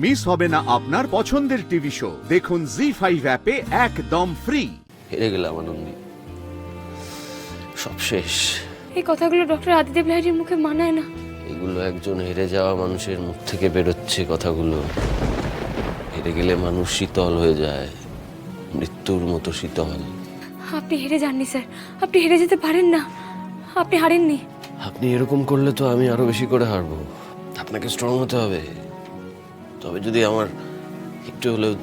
Miss হবে না আপনার পছন্দের টিভি শো। দেখুন জি5 অ্যাপে একদম ফ্রি। হেরে গেলাম আনন্দী, সব শেষ। এই কথাগুলো ডক্টর আদিদেব লাহিড়ীর মুখে মানায় না। এগুলো একজন হেরে যাওয়া মানুষের মুখ থেকে বেরোচ্ছে কথাগুলো। হেরে গেলে মানুষ শীতল হয়ে যায়, মৃত্যুর মতো শীতল। আপনি হেরে যাননি স্যার, আপনি হেরে যেতে পারেন না, আপনি হারেননি। আপনি এরকম করলে তো আমি আরো বেশি করে হারবো। আপনাকে স্ট্রং হতে হবে, তবে যদি আমার একটু হলেও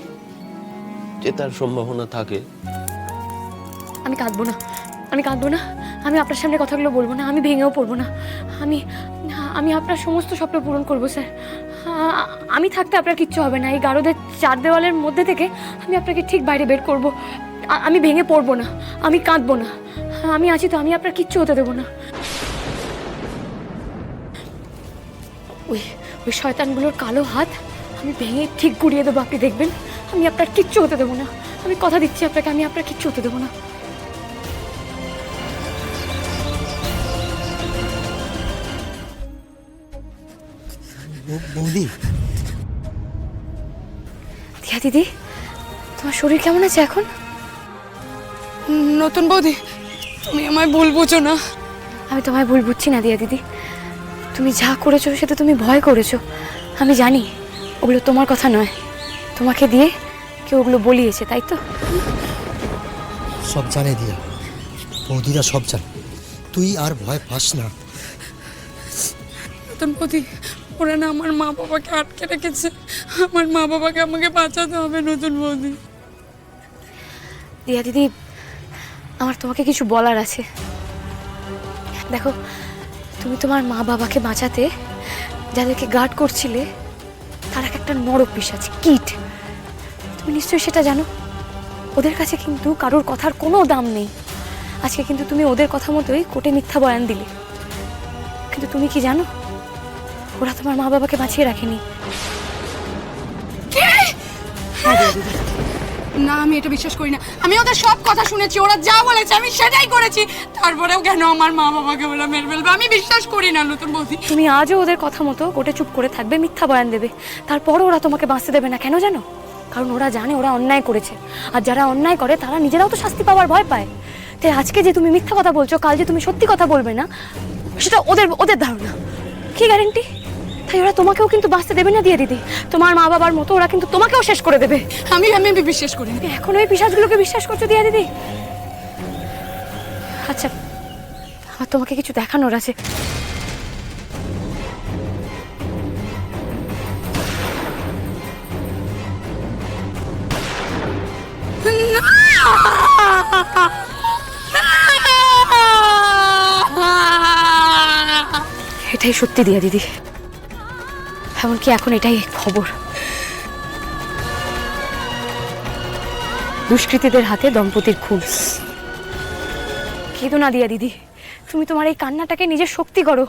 জেতার সম্ভাবনা থাকে। আমি কাঁদবো না, আমি কাঁদবো না, আমি আপনার সামনে কথাগুলো বলবো না, আমি ভেঙেও পড়বো না। আমি আমি আপনার সমস্ত স্বপ্ন পূরণ করবো স্যার। আমি থাকতে আপনার কিচ্ছু হবে না। এই গারদের চার দেওয়ালের মধ্যে থেকে আমি আপনাকে ঠিক বাইরে বের করবো। আমি ভেঙে পড়বো না, আমি কাঁদবো না, আমি আছি তো, আমি আপনার কিচ্ছু হতে দেবো না। ওই ওই শয়তানগুলোর কালো হাত আমি ভেঙে ঠিক গুড়িয়ে দেবো, আপনি দেখবেন। আমি আপনার কিচ্ছু হতে দেবো না, আমি কথা দিচ্ছি আপনাকে, আমি আপনার কিচ্ছু হতে দেবো না। বৌদি, দিয়া দিদি, তোমার শরীর কেমন আছে এখন? নতুন বৌদি, তুমি আমায় ভুল বুঝো না। আমি তোমায় ভুল বুঝছি না দিয়া দিদি। তুমি যা করেছো সেটা তুমি ভয় করেছো, আমি জানি। ওগুলো তোমার কথা নয়, তোমাকে দিয়ে কেউ ওগুলো বলিয়েছে, তাই তো? সব জানে দিয়া, বৌদিরা সব জানে। তুই আর ভয় পাস না। নতুন বৌদি, ওরা না আমার মা বাবাকে আটকে রেখেছে। আমার মা বাবাকে আমাকে বাঁচাতে হবে নতুন বৌদি। দিয়া দিদি, আমার তোমাকে কিছু বলার আছে। দেখো, তুমি তোমার মা বাবাকে বাঁচাতে যাদেরকে গার্ড করছিলে তারা একটা নরক পিশাচ, কীট। তুমি নিশ্চয়ই সেটা জানো। ওদের কাছে কিন্তু কারোর কথার কোনো দাম নেই। আজকে কিন্তু তুমি ওদের কথা মতোই কোর্টে মিথ্যা বয়ান দিলে, কিন্তু তুমি কি জানো ওরা তোমার মা বাবাকে বাঁচিয়ে রাখেনি। না, আমি এটা বিশ্বাস করি না। আমি ওদের সব কথা শুনেছি, ওরা যা বলেছে আমি সেটাই করেছি। তারপরেও কেন আমার মা বাবাকে ওরা মেরে ফেলবে? আমি বিশ্বাস করি না নতুন বৌদি। তুমি আজও ওদের কথা মতো কোর্টে চুপ করে থাকবে, মিথ্যা বয়ান দেবে, তারপরও ওরা তোমাকে বাঁচতে দেবে না। কেন জানো? কারণ ওরা জানে ওরা অন্যায় করেছে, আর যারা অন্যায় করে তারা নিজেরাও তো শাস্তি পাওয়ার ভয় পায়। তাই আজকে যে তুমি মিথ্যা কথা বলছো, কাল যে তুমি সত্যি কথা বলবে না, সেটা ওদের ওদের ধারণা। কি গ্যারেন্টি? তাই ওরা তোমাকেও কিন্তু বাঁচতে দেবে না দিয়া দিদি। তোমার মা বাবার মতো ওরা কিন্তু তোমাকেও শেষ করে দেবে। আমি আমি বিশ্বাস করি না। এখন ওই পিশাচগুলোকে বিশ্বাস করছো দিয়া দিদি? আচ্ছা, আমার তোমাকে কিছু দেখানোর আছে। এটাই সত্যি দিয়া দিদি, এমনকি এখন এটাই খবর। দুষ্কৃতীদের হাতে দম্পতির খুন। কেঁদো না দিয়া দিদি, তুমি তোমার এই কান্নাটাকে নিজের শক্তি করো।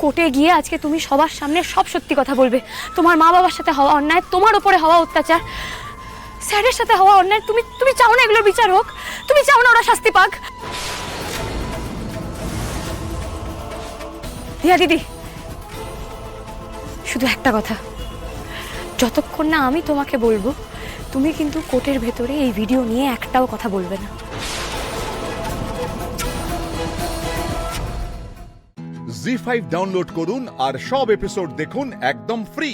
কোর্টে গিয়ে আজকে তুমি সবার সামনে সব সত্যি কথা বলবে। তোমার মা বাবার সাথে হওয়া অন্যায়, তোমার উপরে হওয়া অত্যাচার, স্যারের সাথে হওয়া অন্যায়, তুমি চাও না এগুলোর বিচার হোক? তুমি চাও না ওরা শাস্তি পাক? দিয়া দিদি, শুধু একটা কথা, যতক্ষণ না আমি তোমাকে বলবো, তুমি কিন্তু কোর্টের ভেতরে এই ভিডিও নিয়ে একটাও কথা বলবে না। জি5 ডাউনলোড করুন আর সব এপিসোড দেখুন একদম ফ্রি।